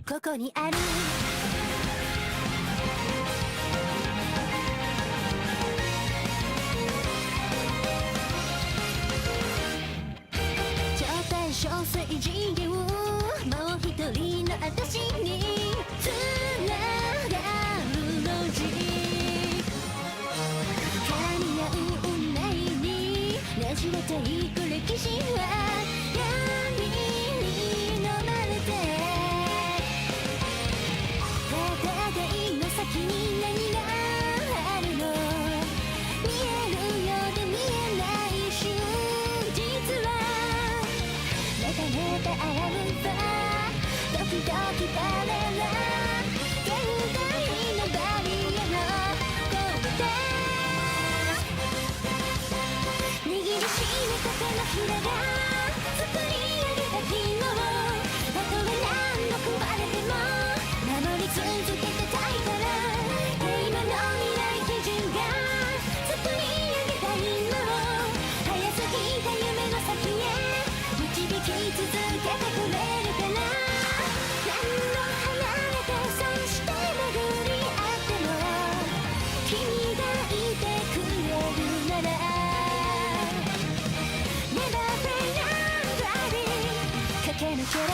ここにある超対称水次元もう一人の私につながるのじ噛み合う運命にねじれていく歴史は闇に飲まれて戦いの先に何があるの見えるようで見えない真実はメタメタアラムバードキドキバレラ限界のバリアのゴブで握りしめた手のひらが作り上げた日のたとえ何度壊れても守り続けてたいから今の未来基準が作り上げた今を早すぎた夢の先へ導き続けてくれるかな何度離れてそして巡り合っても君がいてくれるなら Never play young driving 駆け抜けろ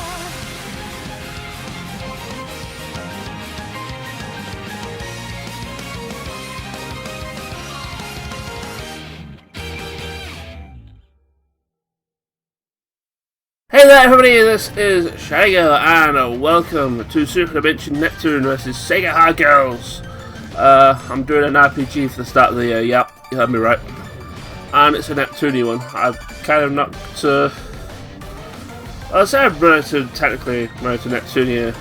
Hey there everybody, this is Shagger and welcome to Super Dimension Neptune vs Sega Hard Girls. I'm doing an RPG for the start of the year, yep, you heard me right. And it's a Neptune one. I've kind of not I'll say I've run into Neptune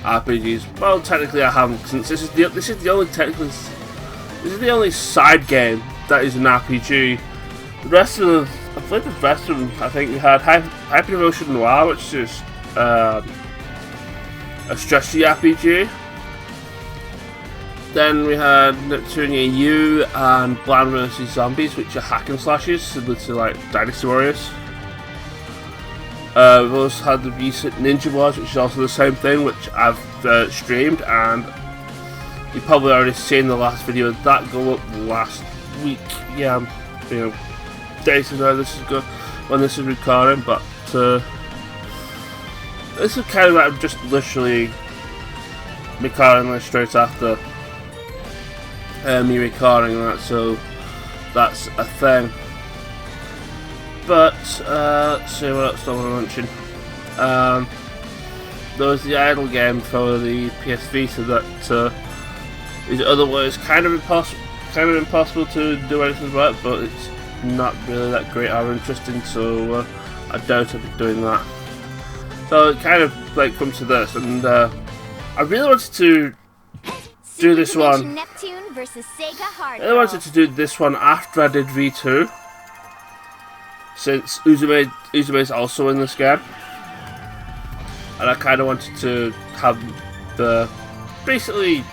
RPGs. Well, technically I haven't, since this is the only side game that is an RPG. The rest of them, I played the rest of them. I think we had Hyper Devotion Noir, which is a strategy RPG. Then we had Neptunia U and Plan vs Zombies, which are hack and slashes, similar to like Dynasty Warriors. We've also had the recent Ninja Wars, which is also the same thing, which I've streamed, and you've probably already seen the last video of that go up last week. Yeah, you know, days ago this is good when this is recording, but this is kind of like just literally recording this straight after me recording that, so that's a thing. But let's see what else I want to mention. There was the idle game for the PS Vita that is otherwise kind of impossible to do anything about, but it's not really that great or interesting, so I doubt I'll be doing that. So it kind of like comes to this, and I really wanted to do this one. I really wanted to do this one after I did V2, since Uzume's also in this game, and I kind of wanted to have the basically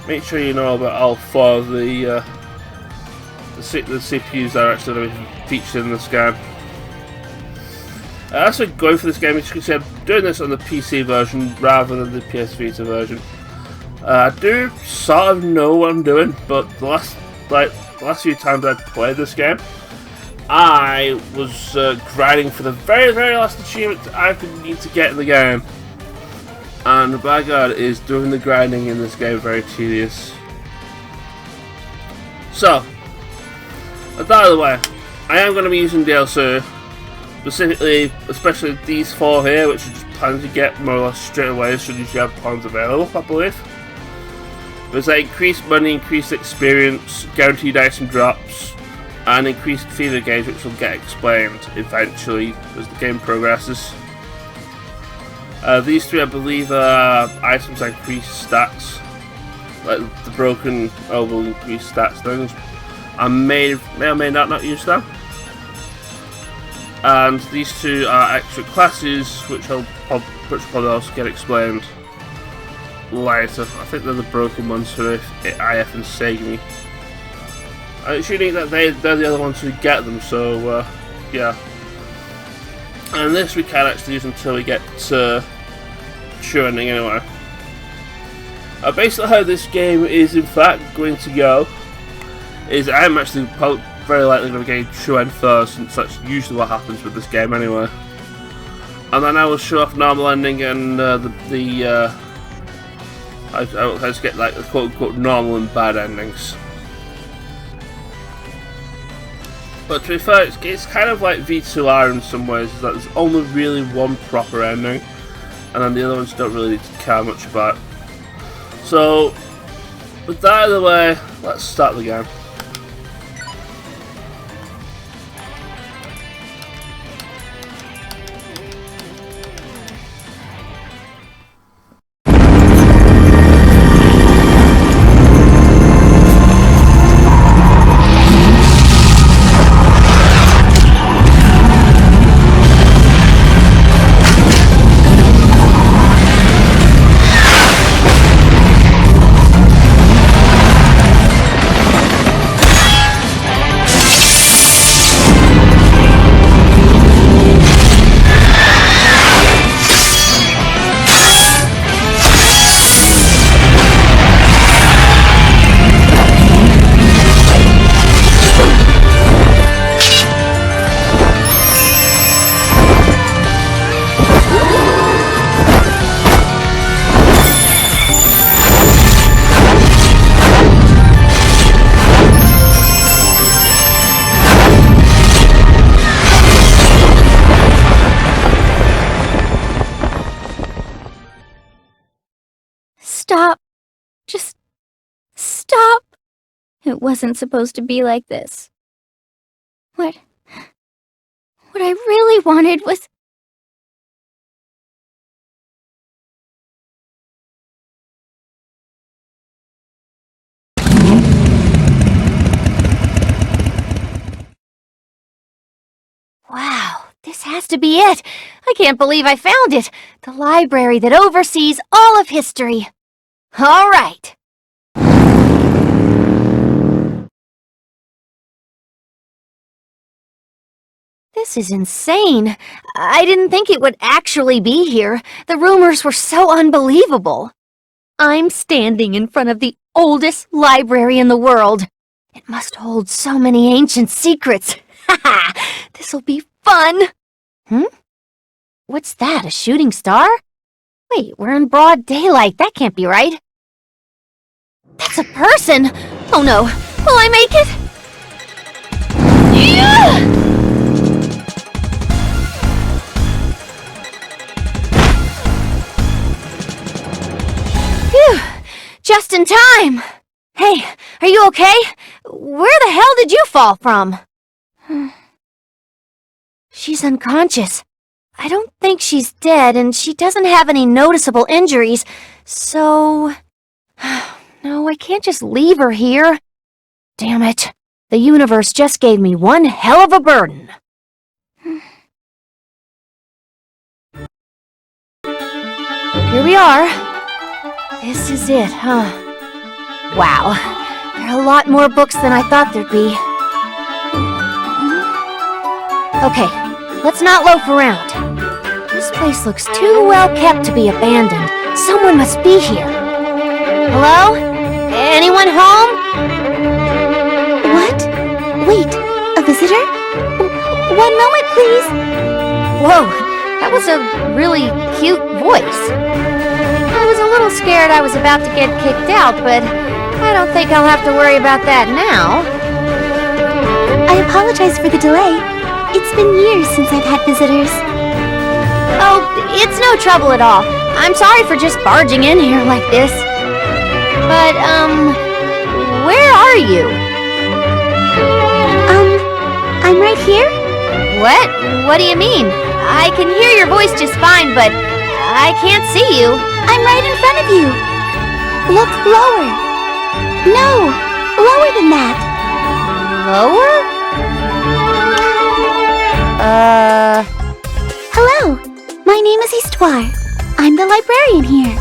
make sure you know about all four of the CPUs that are actually going to be featured in this game. As we're going for this game, as you can see, I'm doing this on the PC version rather than the PS Vita version. I do sort of know what I'm doing, but the last few times I've played this game, I was grinding for the very last achievement I need to get in the game. And by God, is doing the grinding in this game very tedious. So, with that out of the way, I am going to be using DLC, especially these four here, which are just plans you get more or less straight away as soon as you have plans available, I believe. There's like increased money, increased experience, guaranteed item drops, and increased fever gauge, which will get explained eventually as the game progresses. These three, I believe, are items that increase stats, like the broken will increase stats things. I may or may not use them. And these two are extra classes, which will probably also get explained later. I think they're the broken ones for IF and Segumi. And it's unique that they're the other ones who get them, so yeah. And this we can't actually use until we get to true ending anyway. Basically how this game is in fact going to go is I'm actually very likely going to get a true end first, since that's usually what happens with this game anyway. And then I will show off normal ending and I will just get like the quote unquote normal and bad endings. But to be fair, it's kind of like V2R in some ways, is that there's only really one proper ending, and then the other ones don't really care much about. So, with that out of the way, let's start the game. Stop. Just stop. It wasn't supposed to be like this. What I really wanted was... Wow, this has to be it. I can't believe I found it. The library that oversees all of history. All right. This is insane. I didn't think it would actually be here. The rumors were so unbelievable. I'm standing in front of the oldest library in the world. It must hold so many ancient secrets. Haha, this'll be fun. What's that, a shooting star? Wait, we're in broad daylight. That can't be right. That's a person! Oh no, will I make it? Yeah! Phew, just in time! Hey, are you okay? Where the hell did you fall from? She's unconscious. I don't think she's dead, and she doesn't have any noticeable injuries, so... No, I can't just leave her here. Damn it. The universe just gave me one hell of a burden. Here we are. This is it, huh? Wow. There are a lot more books than I thought there'd be. Okay, let's not loaf around. This place looks too well kept to be abandoned. Someone must be here. Hello? Anyone home? What? Wait, a visitor? One moment, please. Whoa, that was a really cute voice. I was a little scared I was about to get kicked out, but I don't think I'll have to worry about that now. I apologize for the delay. It's been years since I've had visitors. Oh, it's no trouble at all. I'm sorry for just barging in here like this. But, where are you? I'm right here? What? What do you mean? I can hear your voice just fine, but I can't see you. I'm right in front of you. Look lower. No, lower than that. Lower? Hello, my name is Histoire. I'm the librarian here.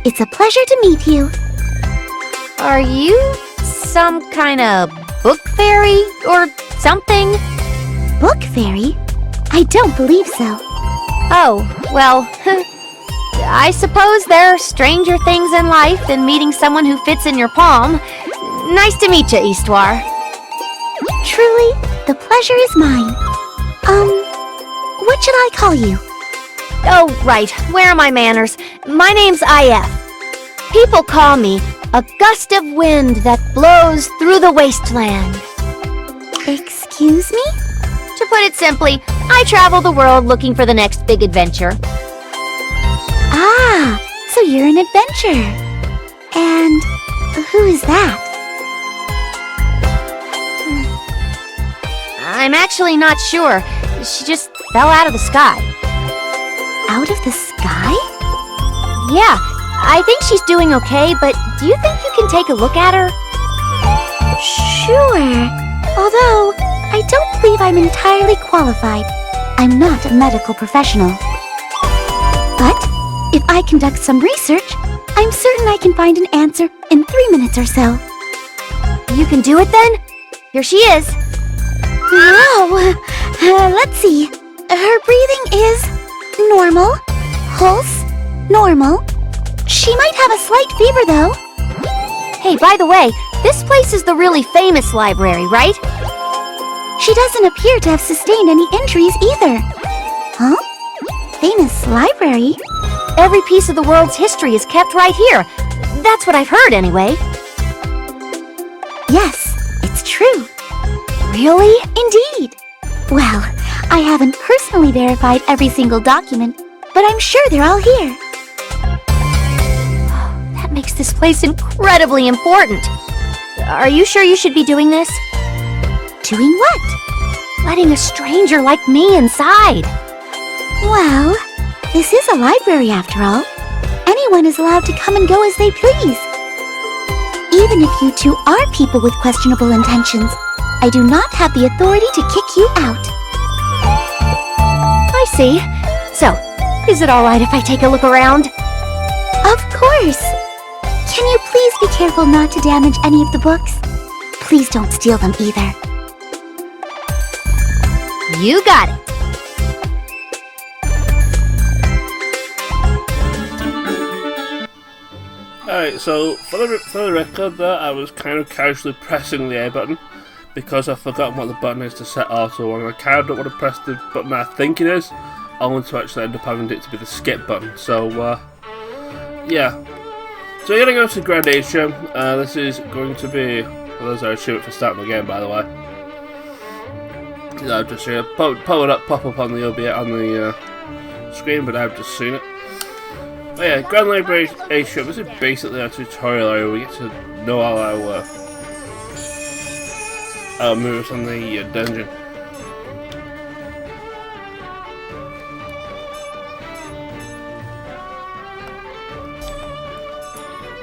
It's a pleasure to meet you. Are you some kind of book fairy or something? Book fairy? I don't believe so. Oh, well, I suppose there are stranger things in life than meeting someone who fits in your palm. Nice to meet you, Histoire. Truly, the pleasure is mine. What should I call you? Oh, right. Where are my manners? My name's IF. People call me a gust of wind that blows through the wasteland. Excuse me? To put it simply, I travel the world looking for the next big adventure. Ah, so you're an adventurer. And who is that? I'm actually not sure. She just fell out of the sky. Out of the sky? Yeah, I think she's doing okay, but do you think you can take a look at her? Sure. Although, I don't believe I'm entirely qualified. I'm not a medical professional. But, if I conduct some research, I'm certain I can find an answer in 3 minutes or so. You can do it then? Here she is. Wow! Let's see. Her breathing is normal. Pulse, normal. She might have a slight fever, though. Hey, by the way, this place is the really famous library, right? She doesn't appear to have sustained any injuries either. Huh? Famous library? Every piece of the world's history is kept right here. That's what I've heard, anyway. Yes, it's true. Really? Indeed. Well, I haven't personally verified every single document, but I'm sure they're all here. That makes this place incredibly important. Are you sure you should be doing this? Doing what? Letting a stranger like me inside. Well, this is a library after all. Anyone is allowed to come and go as they please. Even if you two are people with questionable intentions, I do not have the authority to kick you out. I see. So, is it alright if I take a look around? Of course. Can you please be careful not to damage any of the books? Please don't steal them either. You got it. Alright, so for the record there, I was kind of casually pressing the A button because I've forgotten what the button is to set auto, and I kind of don't want to press the button I think it is. I want to actually end up having it to be the skip button. So, yeah. So we're going to go to Gradation. This is going to be... Well, there's our achievement for starting the game, by the way. I've just seen it pop up on the OBS on the screen, but I've just seen it. Oh yeah, Grand Library Asia. This is basically a tutorial area where we get to know all our moves on the dungeon.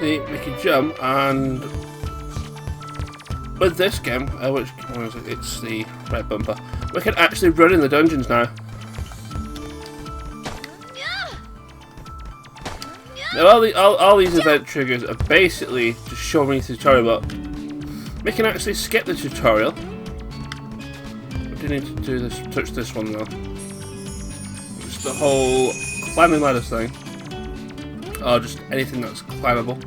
We can jump, and with this game, which one is it? It's the red bumper. We can actually run in the dungeons now. Now all these event triggers are basically just showing me the tutorial, but we can actually skip the tutorial. We do need to do this, touch this one though. Just the whole climbing ladders thing, or just anything that's climbable.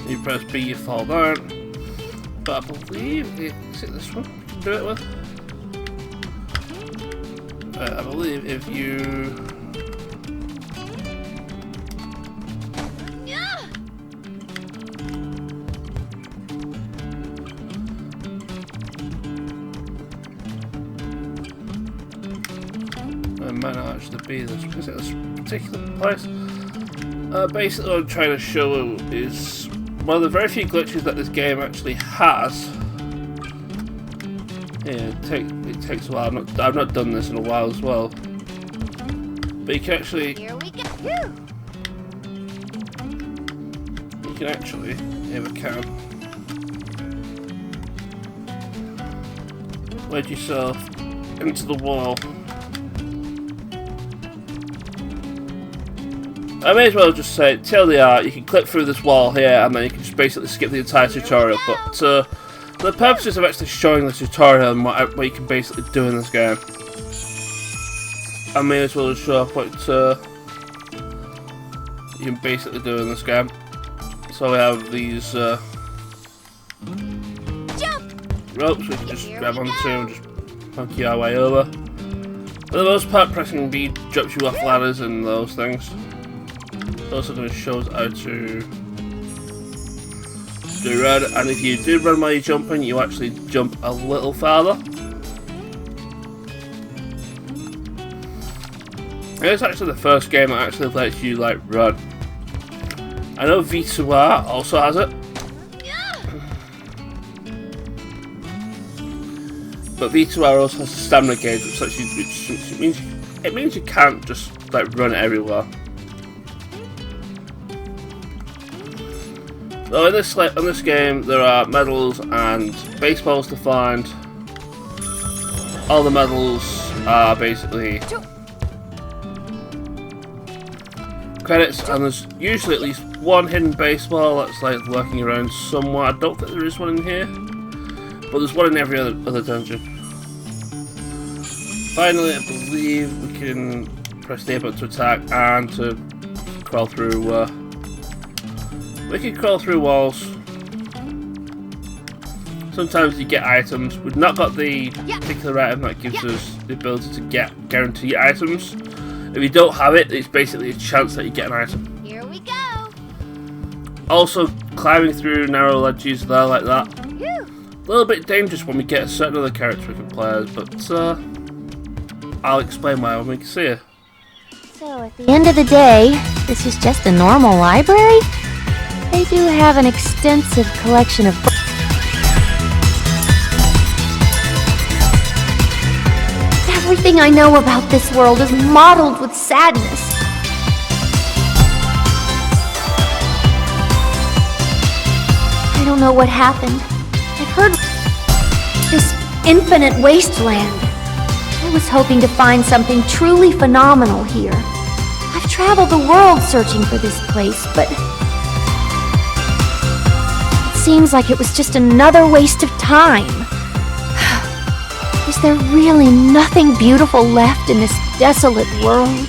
You press B, you fall down. But I believe is it this one? You can do it with. I believe if you... It might not actually be this. Is it this particular place? Basically what I'm trying to show is one of the very few glitches that this game actually has. Yeah, it takes a while. I've not done this in a while as well. But you can actually... Here we go. You can actually, if I can, wedge yourself into the wall. I may as well just say, TLDR, you can click through this wall here and then you can just basically skip the entire tutorial, but for the purposes of actually showing the tutorial and what you can basically do in this game, I may as well just show off what you can basically do in this game. So we have these ropes we can just grab onto and just monkey our way over. For the most part, pressing B drops you off ladders and those things. It's also going to show us how to do run, and if you do run while you're jumping, you actually jump a little farther. It's actually the first game that actually lets you like run. I know V2R also has it, but V2R also has a stamina gauge, which means you can't just like run everywhere. So in this game, there are medals and baseballs to find. All the medals are basically credits, and there's usually at least one hidden baseball that's like lurking around somewhere. I don't think there is one in here, but there's one in every other dungeon. Finally, I believe we can press the A button to attack and to crawl through. We can crawl through walls. Sometimes you get items. We've not got the particular item that gives us the ability to get guaranteed items. If you don't have it, it's basically a chance that you get an item. Here we go. Also, climbing through narrow ledges there like that. A little bit dangerous when we get a certain other character we can play as, but I'll explain why when we can see her. So at the end of the day, this is just a normal library? They do have an extensive collection of books. Everything I know about this world is mottled with sadness. I don't know what happened. I've heard this infinite wasteland. I was hoping to find something truly phenomenal here. I've traveled the world searching for this place, but it seems like it was just another waste of time. Is there really nothing beautiful left in this desolate world?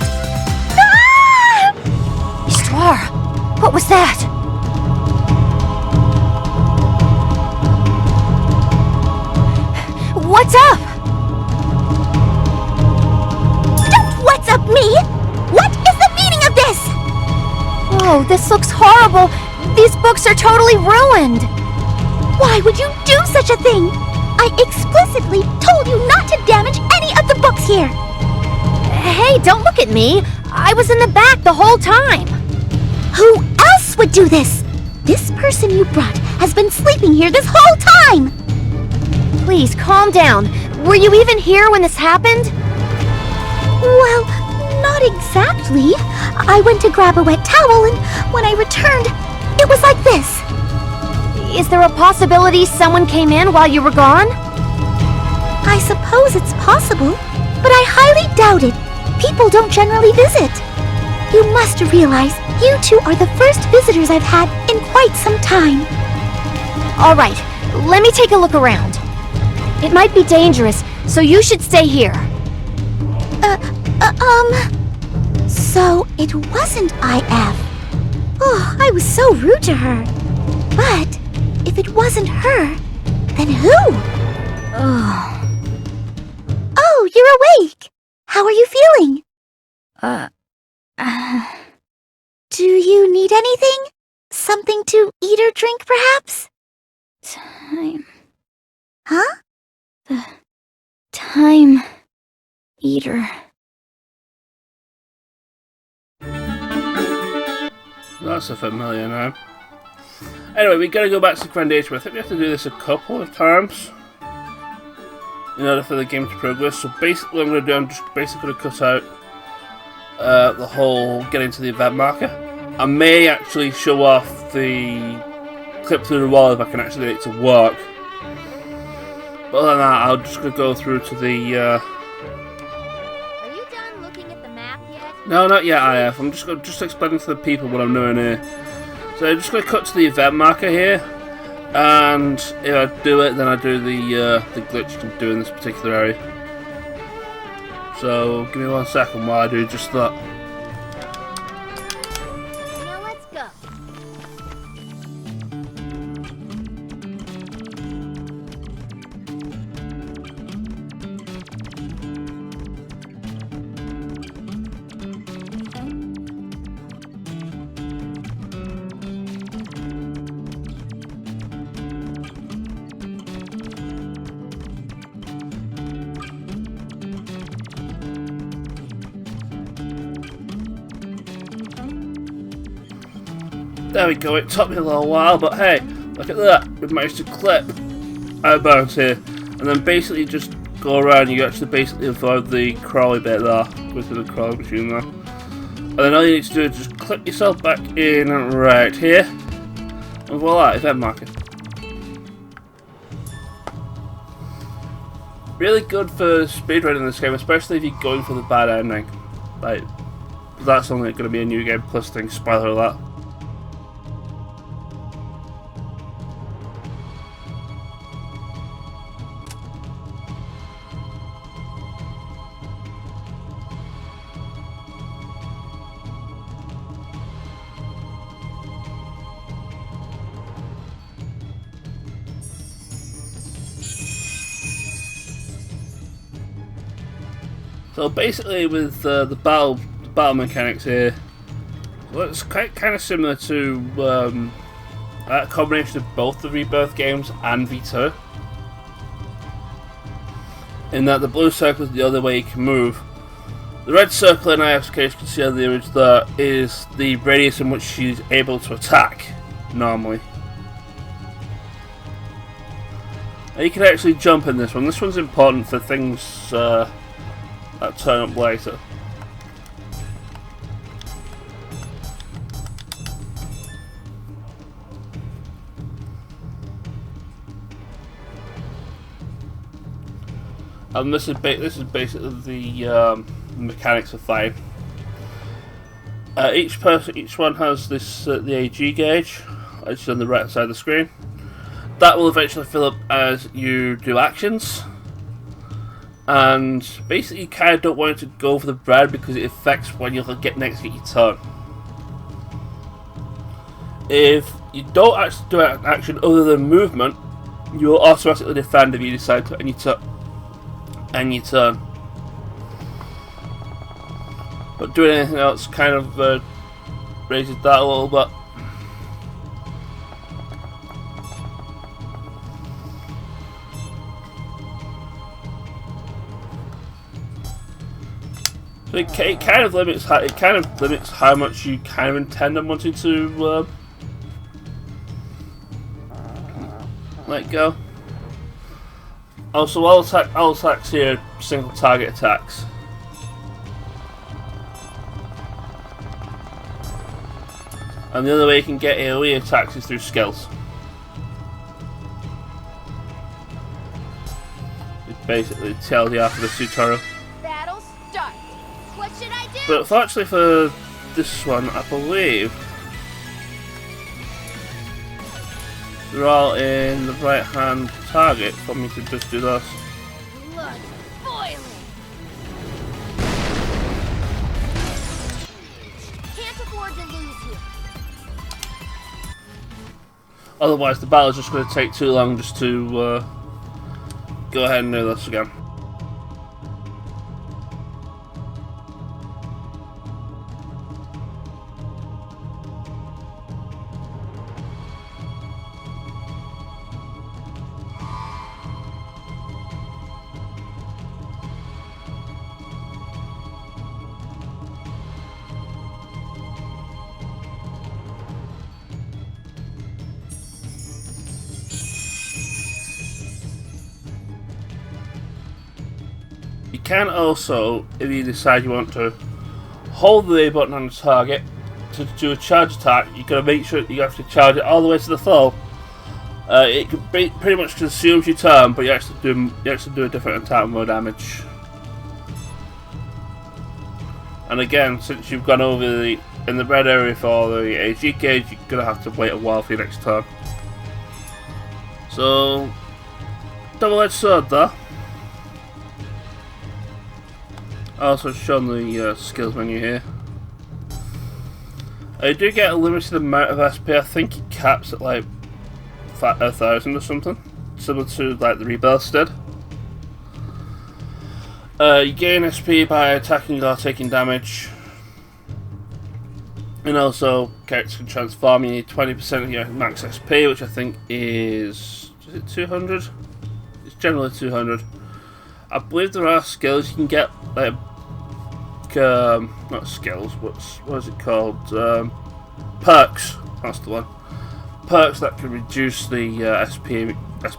Ah! Histoire, what was that? What's up? Don't what's up me! What is the meaning of this? Oh, this looks horrible. These books are totally ruined. Why would you do such a thing? I explicitly told you not to damage any of the books here. Hey, don't look at me. I was in the back the whole time. Who else would do this? This person you brought has been sleeping here this whole time. Please, calm down. Were you even here when this happened? Well, not exactly. I went to grab a wet towel, and when I returned, it was like this. Is there a possibility someone came in while you were gone? I suppose it's possible, but I highly doubt it. People don't generally visit. You must realize you two are the first visitors I've had in quite some time. All right, let me take a look around. It might be dangerous, so you should stay here. So it wasn't IF. Oh, I was so rude to her. But if it wasn't her, then who? Oh, you're awake. How are you feeling? Do you need anything? Something to eat or drink, perhaps? Time. Huh? The Time Eater. That's a familiar name. Anyway, we gotta go back to Grandage, but I think we have to do this a couple of times in order for the game to progress. So basically what I'm going to do, I'm just basically going to cut out the whole getting to the event marker. I may actually show off the clip through the wall if I can actually get it to work. But other than that, I'll just go through to the... Are you done looking at the map yet? No, not yet, IF. I'm just explaining to the people what I'm doing here. So I'm just going to cut to the event marker here, and if I do it, then I do the glitch you can do in this particular area. So give me 1 second while I do just that. Now let's go. There we go, it took me a little while, but hey, look at that, we've managed to clip out of bounds here, and then basically just go around. You actually basically avoid the crawly bit there, go through the crawling machine there, and then all you need to do is just clip yourself back in right here, and voila, event marker. Really good for speedrunning this game, especially if you're going for the bad ending. Like, that's only going to be a new game plus thing, spoiler alert. So basically, with the battle mechanics here, well, it's kind of similar to a combination of both the Rebirth games and V2, in that the blue circle is the other way you can move. The red circle in IF's case, you can see on the image there, is the radius in which she's able to attack normally. Now you can actually jump in this one. This one's important for things that turn up later. And this is basically the mechanics of fighting. Each one has this the AG gauge, which is on the right side of the screen. That will eventually fill up as you do actions. And basically you kind of don't want it to go for the bread because it affects when you'll get next to your turn. If you don't actually do an action other than movement, you will automatically defend if you decide to end your turn. But doing anything else kind of raises that a little bit. So it kind of limits how much you kind of intend on wanting to let go. Also, all attacks here are single target attacks. And the other way you can get AoE attacks is through skills. It basically tells you after the tutorial. Battle start. What should I do? But fortunately for this one, I believe they're all in the right hand target for me to just do this. Blood boiling. Can't afford to lose here. Otherwise the battle's just going to take too long just to go ahead and do this again. You can also, if you decide you want to, hold the A button on the target to do a charge attack. You've got to make sure you have to charge it all the way to the full. It pretty much consumes your turn, but you actually do a different attack and more damage. And again, since you've gone over in the red area for the AG gauge, you're going to have to wait a while for your next turn. So, double-edged sword there. Also shown the skills menu here. I do get a limited amount of SP. I think it caps at like 1,000 or something, similar to like the Rebirth did. You gain SP by attacking or taking damage, and also characters can transform. You need 20% of your max SP, which I think is it 200? It's generally 200. I believe there are skills you can get, like not skills. What is it called? Perks. That's the one. Perks that can reduce the SP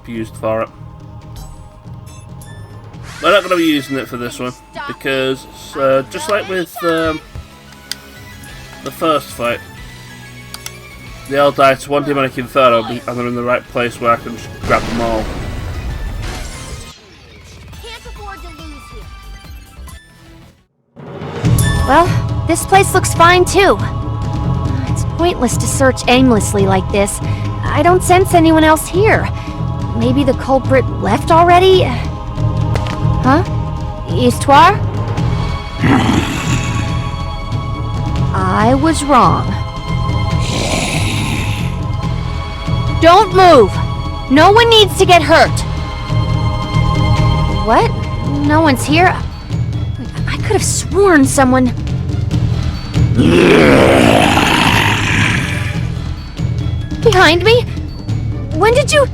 used for it. We're not going to be using it for this one because, just like with the first fight, they all die to one demonic inferno, and they're in the right place where I can just grab them all. Well, this place looks fine too. It's pointless to search aimlessly like this. I don't sense anyone else here. Maybe the culprit left already? Huh? Histoire? I was wrong. Don't move! No one needs to get hurt! What? No one's here? I could have sworn someone... Behind me? When did you...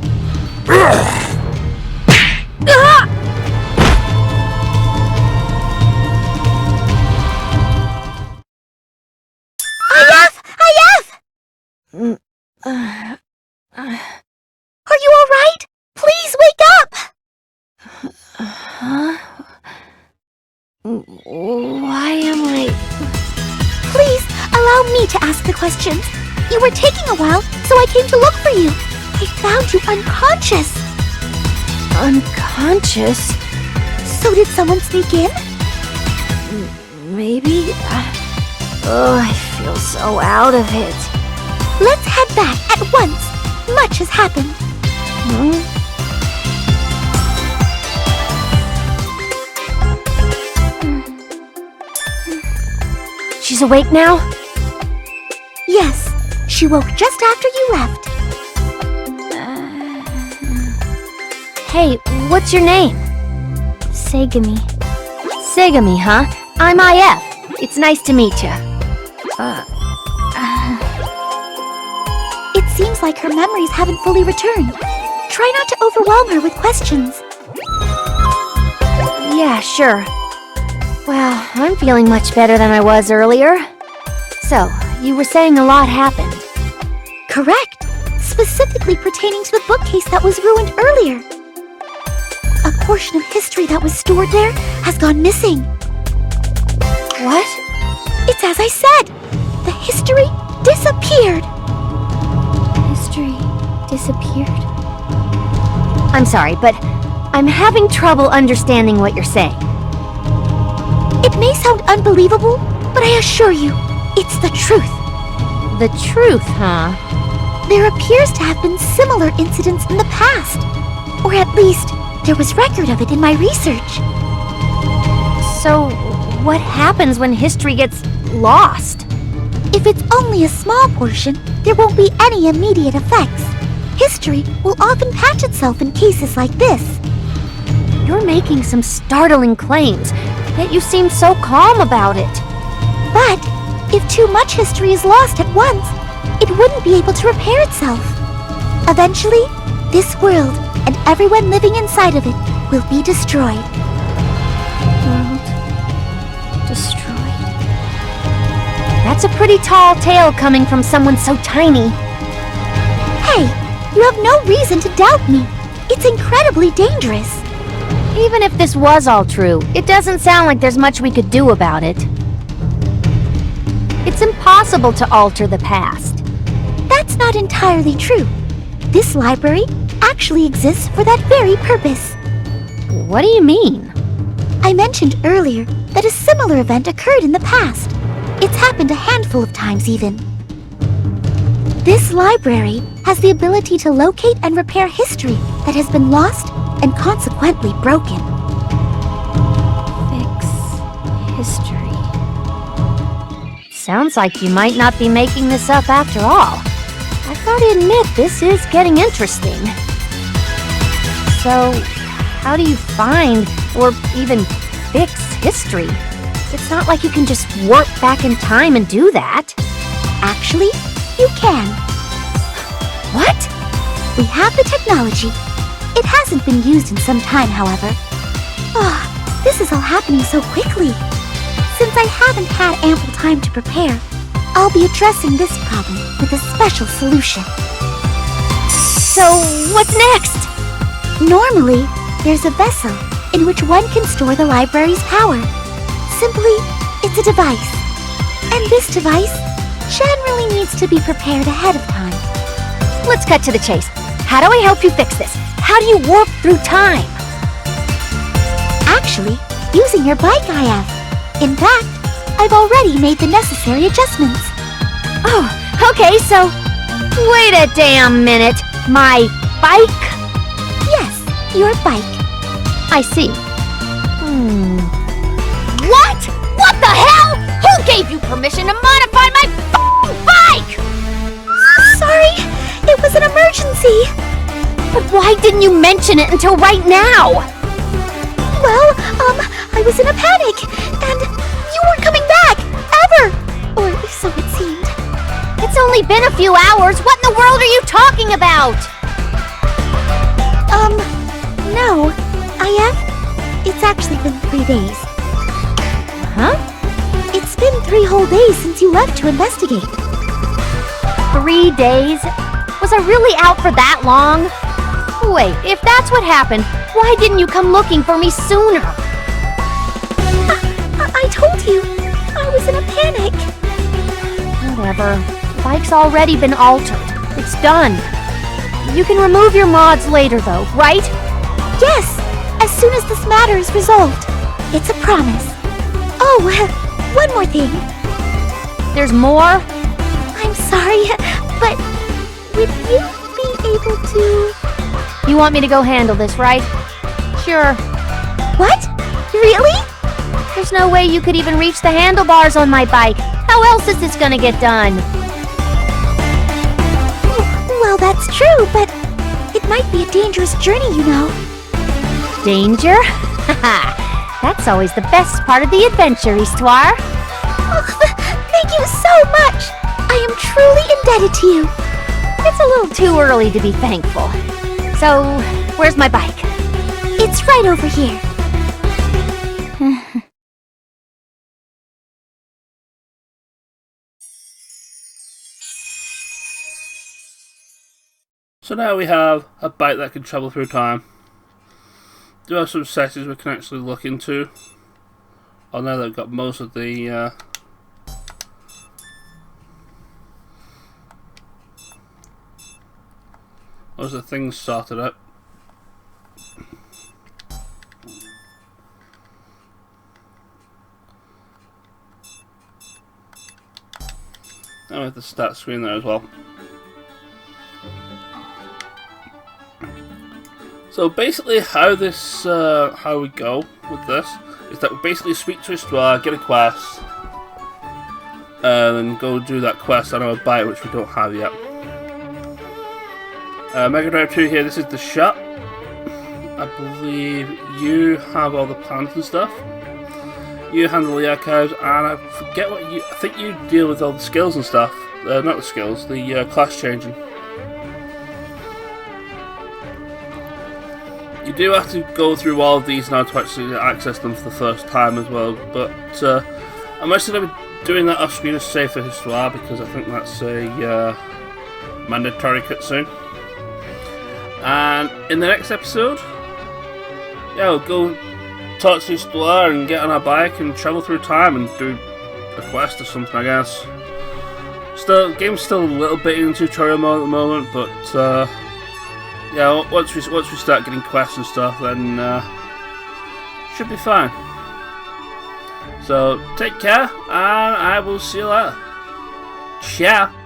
Are you alright? Please wake up! Huh? Why am I... Please, allow me to ask the questions. You were taking a while, so I came to look for you. I found you unconscious. Unconscious? So did someone sneak in? Maybe? Oh, I feel so out of it. Let's head back at once. Much has happened. She's awake now? Yes, she woke just after you left. Hey, what's your name? Segami. Segami, huh? I'm IF. It's nice to meet you. It seems like her memories haven't fully returned. Try not to overwhelm her with questions. Yeah, sure. Well, I'm feeling much better than I was earlier. So, you were saying a lot happened. Correct. Specifically pertaining to the bookcase that was ruined earlier. A portion of history that was stored there has gone missing. What? It's as I said. The history disappeared. History disappeared? I'm sorry, but I'm having trouble understanding what you're saying. It may sound unbelievable, but I assure you, it's the truth. The truth, huh? There appears to have been similar incidents in the past. Or at least, there was record of it in my research. So, what happens when history gets lost? If it's only a small portion, there won't be any immediate effects. History will often patch itself in cases like this. You're making some startling claims, yet you seem so calm about it. But, if too much history is lost at once, it wouldn't be able to repair itself. Eventually, this world and everyone living inside of it will be destroyed. World destroyed. That's a pretty tall tale coming from someone so tiny. Hey, you have no reason to doubt me. It's incredibly dangerous. Even if this was all true, it doesn't sound like there's much we could do about it. It's impossible to alter the past. That's not entirely true. This library actually exists for that very purpose. What do you mean? I mentioned earlier that a similar event occurred in the past. It's happened a handful of times even. This library has the ability to locate and repair history that has been lost and consequently broken. Fix history. Sounds like you might not be making this up after all. I've got to admit, this is getting interesting. So, how do you find, or even fix history? It's not like you can just warp back in time and do that. Actually, you can. What? We have the technology. It hasn't been used in some time, however. This is all happening so quickly. Since I haven't had ample time to prepare, I'll be addressing this problem with a special solution. So, what's next? Normally, there's a vessel in which one can store the library's power. Simply, it's a device. And this device generally needs to be prepared ahead of time. Let's cut to the chase. How do I help you fix this? How do you warp through time? Actually, using your bike, I have. In fact, I've already made the necessary adjustments. Oh, okay, so... Wait a damn minute. My bike? Yes, your bike. I see. What? What the hell? Who gave you permission to modify my f***ing bike? Sorry, it was an emergency. But why didn't you mention it until right now? Well, I was in a panic, and you weren't coming back, ever! Or so it seemed. It's only been a few hours. What in the world are you talking about? No. It's actually been 3 days. Huh? It's been 3 whole days since you left to investigate. 3 days? Was I really out for that long? Wait, if that's what happened, why didn't you come looking for me sooner? I told you. I was in a panic. Whatever. The bike's already been altered. It's done. You can remove your mods later though, right? Yes, as soon as this matter is resolved. It's a promise. Oh, one more thing. There's more? I'm sorry, but would you be able to... You want me to go handle this, right? Sure. What? Really? There's no way you could even reach the handlebars on my bike. How else is this gonna get done? Well, that's true, but it might be a dangerous journey, you know. Danger? Haha. That's always the best part of the adventure, Histoire. Thank you so much. I am truly indebted to you. It's a little too early to be thankful. So, where's my bike? It's right over here. So now we have a bike that can travel through time. There are some settings we can actually look into. Oh, now they've got most of the things sorted out. Now we have the stat screen there as well. So basically, how we go with this is that we basically speak to Histoire, get a quest, and then go do that quest on our bike, which we don't have yet. Mega Drive 2 here. This is the shop. I believe you have all the plans and stuff. You handle the archives, and I forget what you. I think you deal with all the skills and stuff. Not the skills, the class changing. You do have to go through all of these now to actually access them for the first time as well, but I'm actually going to be doing that off screen as safe for Histoire because I think that's a mandatory cutscene. And in the next episode, yeah, we'll go talk to Histoire and get on our bike and travel through time and do a quest or something, I guess. Still, game's still a little bit in tutorial mode at the moment, but yeah, once we start getting quests and stuff, then should be fine. So take care, and I will see you later. Ciao.